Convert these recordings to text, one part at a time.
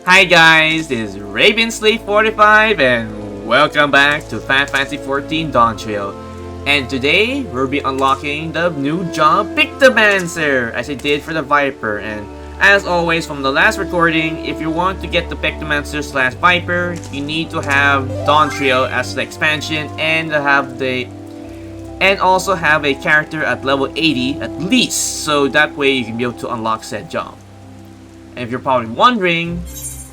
Hi guys, this is Ravensley45 and welcome back to XIV Dawntrail. And today we'll be unlocking the new job Pictomancer as I did for the Viper. And as always from the last recording, if you want to get the Pictomancer / Viper, you need to have Dawntrail as the expansion and also have a character at level 80 at least, so that way you can be able to unlock said job. And if you're probably wondering,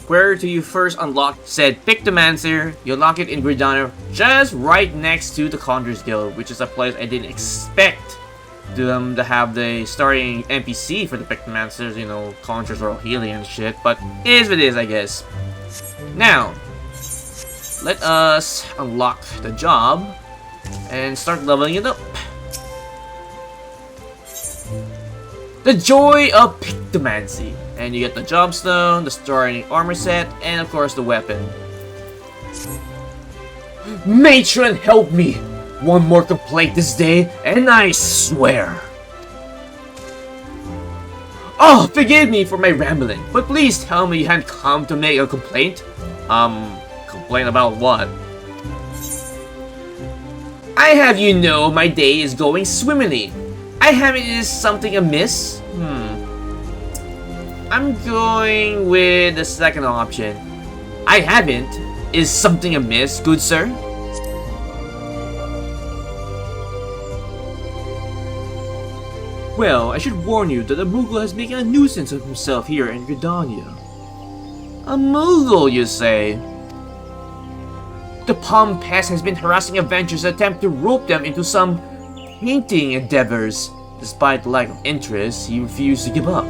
where do you first unlock said Pictomancer? You unlock it in Gridana, just right next to the Conjurer's Guild, which is a place I didn't expect them to have the starting NPC for the Pictomancers, you know, Conjurers or healing and shit, but it is what it is, I guess. Now, let us unlock the job and start leveling it up. The Joy of Pictomancy. And you get the job stone, the starting armor set, and of course the weapon. Matron, help me! One more complaint this day, and I swear. Oh, forgive me for my rambling, but please tell me you hadn't come to make a complaint. Complaint about what? I have you know my day is going swimmingly. I haven't is something amiss? I'm going with the second option. I haven't. Is something amiss, good sir? Well, I should warn you that a Moogle has making a nuisance of himself here in Gridania. A Moogle, you say? The Palm Pest has been harassing adventurers that attempt to rope them into some painting endeavors. Despite the lack of interest, he refused to give up.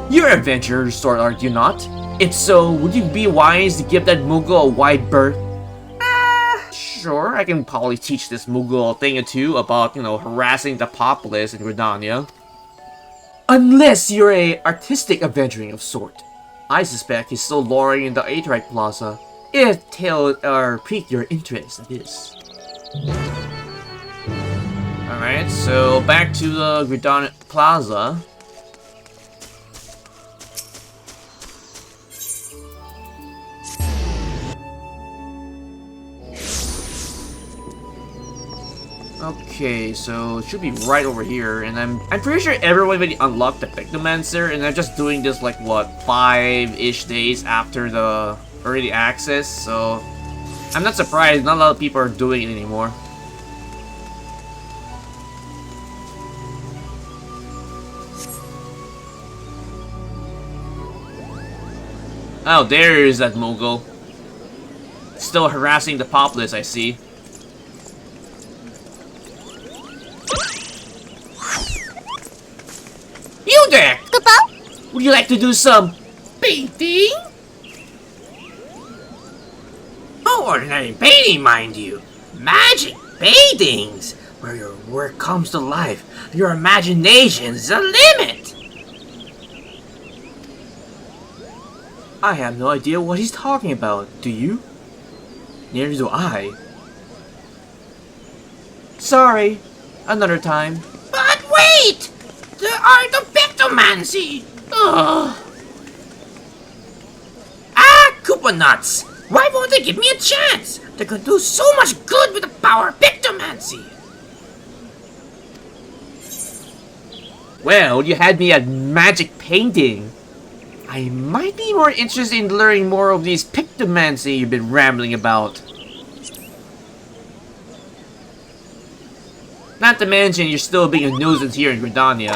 You're an adventurer sort, are you not? If so, would you be wise to give that Moogle a wide berth? Sure, I can probably teach this Moogle a thing or two about, you know, harassing the populace in Gridania. Unless you're a artistic adventuring of sort. I suspect he's still loring in the Aether Plaza. If tales are pique your interest, that is. Alright, so back to the Gridania Plaza. Okay, so it should be right over here, and I'm pretty sure everyone already unlocked the Pictomancer, and I'm just doing this like what, 5-ish days after the early access, so I'm not surprised not a lot of people are doing it anymore. Oh, there's that Moogle. Still harassing the populace, I see. You there! Would you like to do some painting? No ordinary painting, mind you. Magic paintings, where your work comes to life. Your imagination's the limit. I have no idea what he's talking about, do you? Neither do I. Sorry, another time. But wait! The art of Pictomancy! Ugh. Koopa nuts! Why won't they give me a chance? They could do so much good with the power of Pictomancy! Well, you had me at magic painting. I might be more interested in learning more of these Pictomancy you've been rambling about. Not to mention you're still being a nuisance here in Gridania.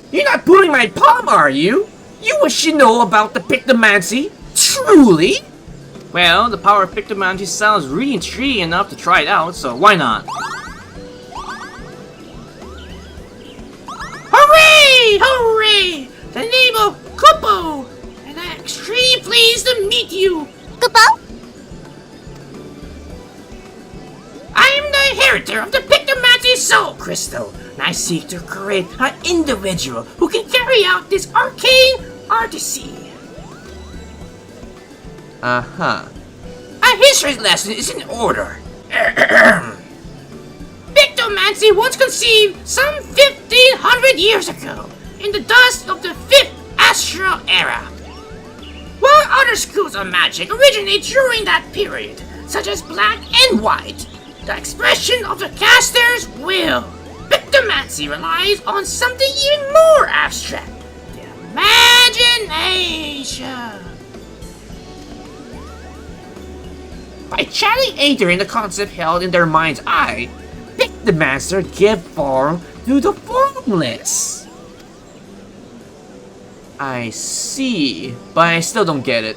You're not pulling my palm, are you? You wish you know about the Pictomancy? Truly? Well, the power of Pictomancy sounds really intriguing enough to try it out, so why not? Hooray! Hooray! The name of Kupo! And I'm extremely pleased to meet you! Kupo? I am the inheritor of the Pictomancy Soul Crystal, and I seek to create an individual who can carry out this arcane artisy. A history lesson is in order. Pictomancy once conceived some 1500 years ago in the dust of the Fifth Astral Era. While other schools of magic originate during that period, such as black and white, the expression of the caster's will, Pictomancy relies on something even more abstract, the imagination. By channeling aether in the concept held in their mind's eye, Pictomancer give form to the formless. I see, but I still don't get it.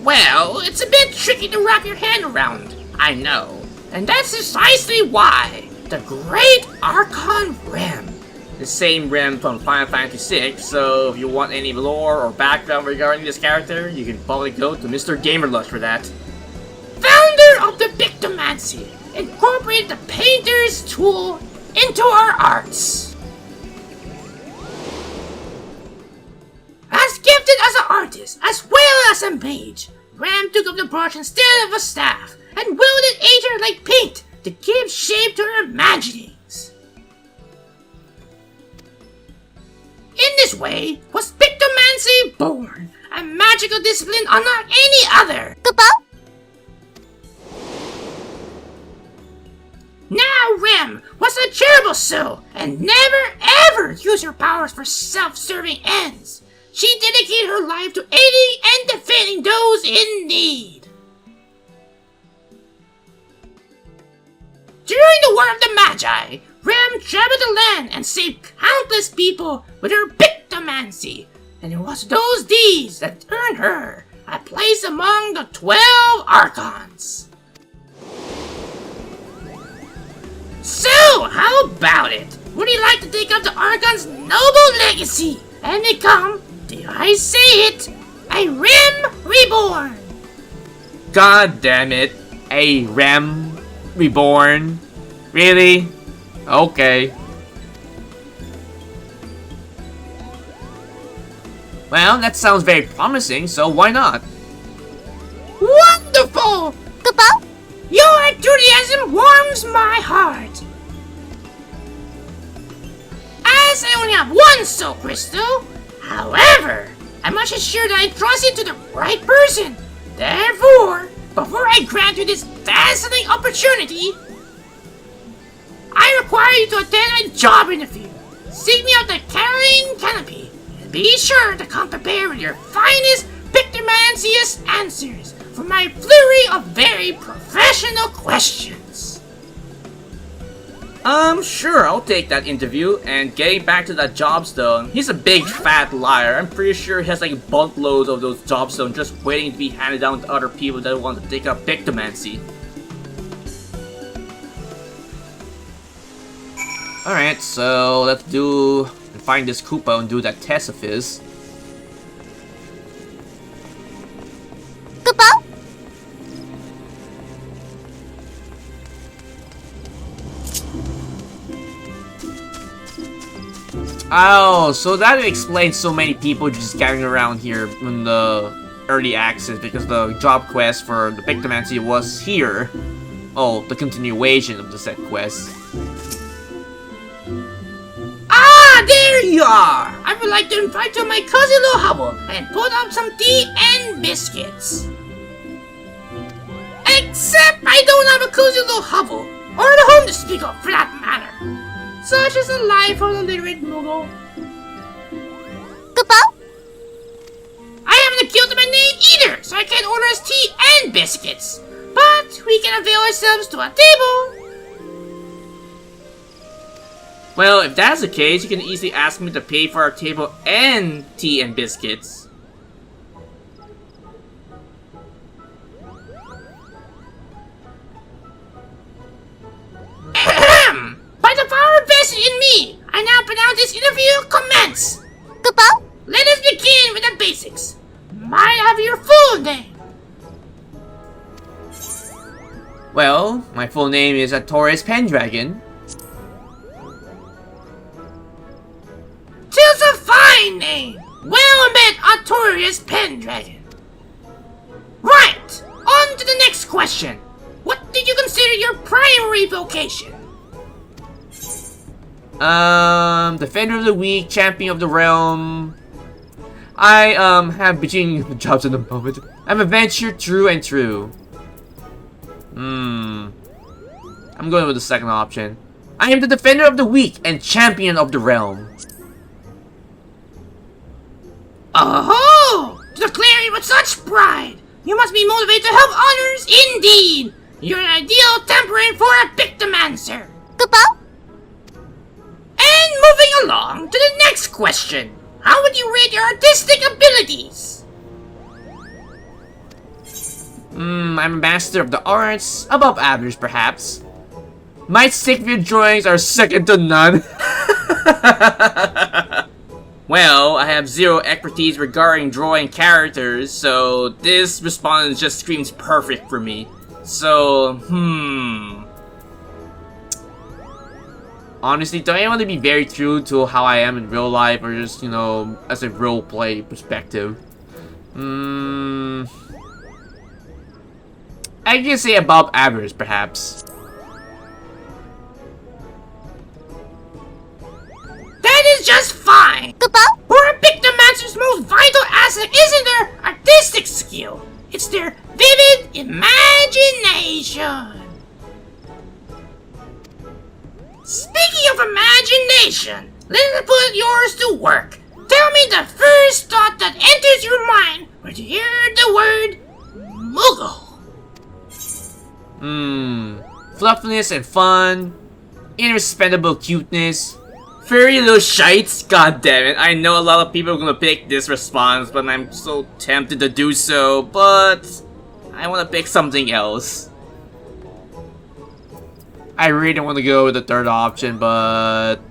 Well, it's a bit tricky to wrap your hand around, I know. And that's precisely why the great Archon Relm, the same Relm from Final Fantasy VI, so if you want any lore or background regarding this character, you can probably go to Mr. Gamerlush for that. Founder of the Pictomancy, incorporated the painter's tool into our arts. As gifted as an artist, as well as a mage, Relm took up the brush instead of a staff, and wielded aether like paint to give shape to her imaginings. In this way was Pictomancy born, a magical discipline unlike any other. Now Relm was a charitable soul and never ever used her powers for self-serving ends. She dedicated her life to aiding and defending those in need. During the War of the Magi, Relm traveled the land and saved countless people with her Pictomancy, and it was those deeds that earned her a place among the 12 Archons. So, how about it? Would you like to take up the Archon's noble legacy and become, dare I say it, a Relm reborn? God damn it, a Relm reborn? Really? Okay. Well, that sounds very promising, so why not? Wonderful! Your enthusiasm warms my heart. As I only have one soul crystal, however, I must ensure that I trust it to the right person. Therefore, before I grant you this dazzling opportunity, I require you to attend a job interview. Seek me out the Caroline Canopy, and be sure to come prepared with your finest Pictomancious answers for my flurry of very professional questions. Sure, I'll take that interview. And getting back to that jobstone, he's a big fat liar. I'm pretty sure he has like buttloads of those jobstones just waiting to be handed down to other people that want to take up Pictomancy. Alright, so let's find this Koopa and do that test of his. Oh, so that explains so many people just gathering around here in the early access, because the job quest for the Pictomancy was here. Oh, the continuation of the said quest. Ah, there you are! I would like to invite you to my cozy little hovel and put up some tea and biscuits. Except I don't have a cozy little hovel, or a home to speak of for that matter. Such is the life of the literate Moogle. I haven't a guild in my name either, so I can't order us tea and biscuits. But we can avail ourselves to a table. Well, if that's the case, you can easily ask me to pay for our table and tea and biscuits. Ahem! By the power vested in me, I now pronounce this interview commence. Let us begin with the basics. Might I have your full name? Well, my full name is Taurus Pendragon. Tis a fine name. Well met, Artorius Pendragon. Right, on to the next question. What did you consider your primary vocation? Defender of the Weak, Champion of the Realm. I have between jobs at the moment. I'm adventure true and true. I'm going with the second option. I am the Defender of the Weak and Champion of the Realm. Oh, to declare it with such pride, you must be motivated to help others indeed. You're an ideal temperament for a Pictomancer. Goodbye. And moving along to the next question. How would you rate your artistic abilities? I'm a master of the arts, above average perhaps. My stick view drawings are second to none. Well, I have zero expertise regarding drawing characters, so this response just screams perfect for me. So, honestly, do I want to be very true to how I am in real life, or just, you know, as a roleplay perspective? I can say above average, perhaps. That is just fine. Goodbye. For a Pictomancer's most vital asset isn't their artistic skill. It's their vivid imagination. Speaking of imagination, let's put yours to work. Tell me the first thought that enters your mind when you hear the word Moogle. Fluffiness and fun, irrespectable cuteness, furry little shites. God damn it! I know a lot of people are gonna pick this response, but I'm so tempted to do so. But I want to pick something else. I really don't want to go with the third option, but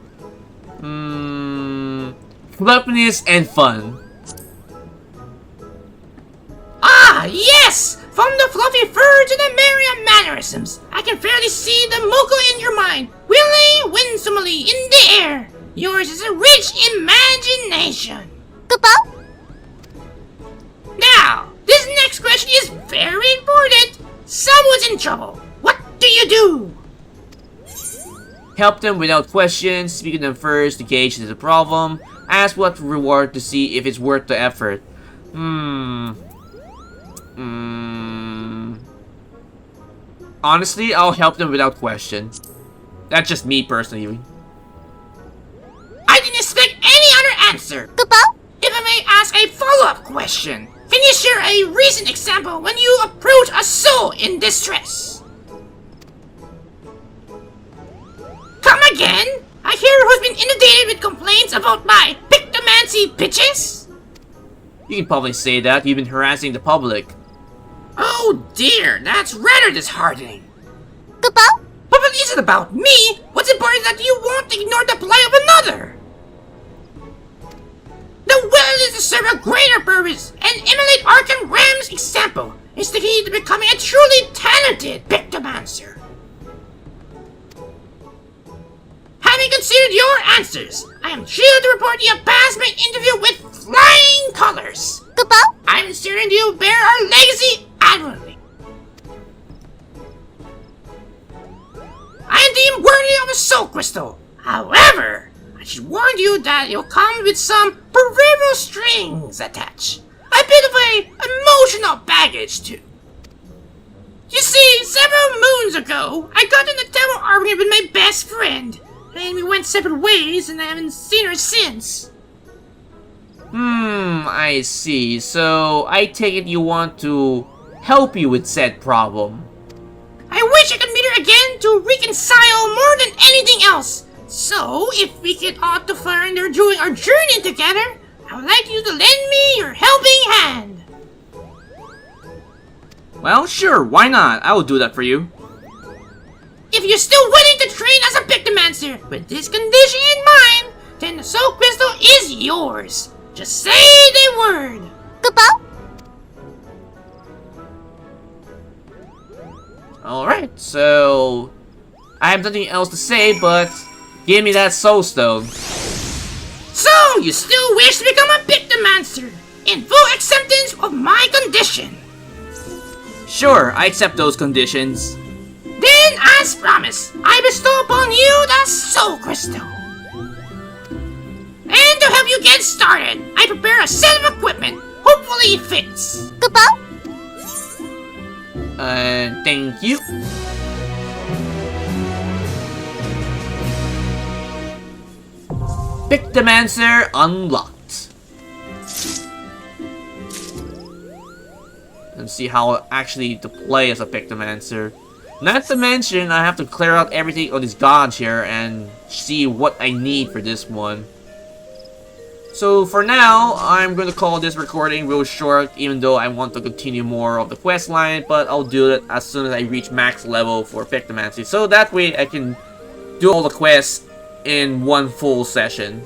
fluffiness and fun. Ah, yes! From the fluffy fur to the merry mannerisms, I can fairly see the Moogle in your mind, wheeling winsomely in the air. Yours is a rich imagination. Goodbye. Now, this next question is very important. Someone's in trouble. What do you do? Help them without question, speak to them first to gauge the problem, ask what reward to see if it's worth the effort. Honestly, I'll help them without question. That's just me personally. I didn't expect any other answer. Goodbye. If I may ask a follow-up question, can you share a recent example when you approach a soul in distress? Come again? I hear who's been inundated with complaints about my Pictomancy pitches? You can probably say that. You've been harassing the public. Oh dear, that's rather disheartening. Goodbye. But it isn't about me. What's important is that you won't ignore the plight of another. The will is to serve a greater purpose, and emulate Archon Relm's example is the key to becoming a truly talented Pictomancer. Having considered your answers, I am thrilled to report you have passed my interview with flying colors. Goodbye. I am certain you bear our legacy admirably. I am deemed worthy of a soul crystal. However, I should warn you that it'll come with some proverbial strings attached. A bit of a emotional baggage too. You see, several moons ago, I got in a terrible argument with my best friend, and we went separate ways, and I haven't seen her since. I see. So, I take it you want to help you with said problem. I wish I could meet her again to reconcile more than anything else. So, if we get out to find her during our journey together, I would like you to lend me your helping hand. Well, sure, why not? I will do that for you. If you're still willing to train as a Pictomancer with this condition in mind, then the soul crystal is yours. Just say the word. Goodbye. Alright, so I have nothing else to say, but give me that soul stone. So, you still wish to become a Pictomancer in full acceptance of my condition. Sure, I accept those conditions. Then, as promised, I bestow upon you the soul crystal. you get started, I prepare a set of equipment. Hopefully it fits. Goodbye. Thank you. Pictomancer unlocked. Let's see how actually to play as a Pictomancer. Not to mention, I have to clear out everything on these gods here and see what I need for this one. So for now, I'm going to call this recording real short, even though I want to continue more of the quest line, but I'll do it as soon as I reach max level for Pictomancy, so that way I can do all the quests in one full session.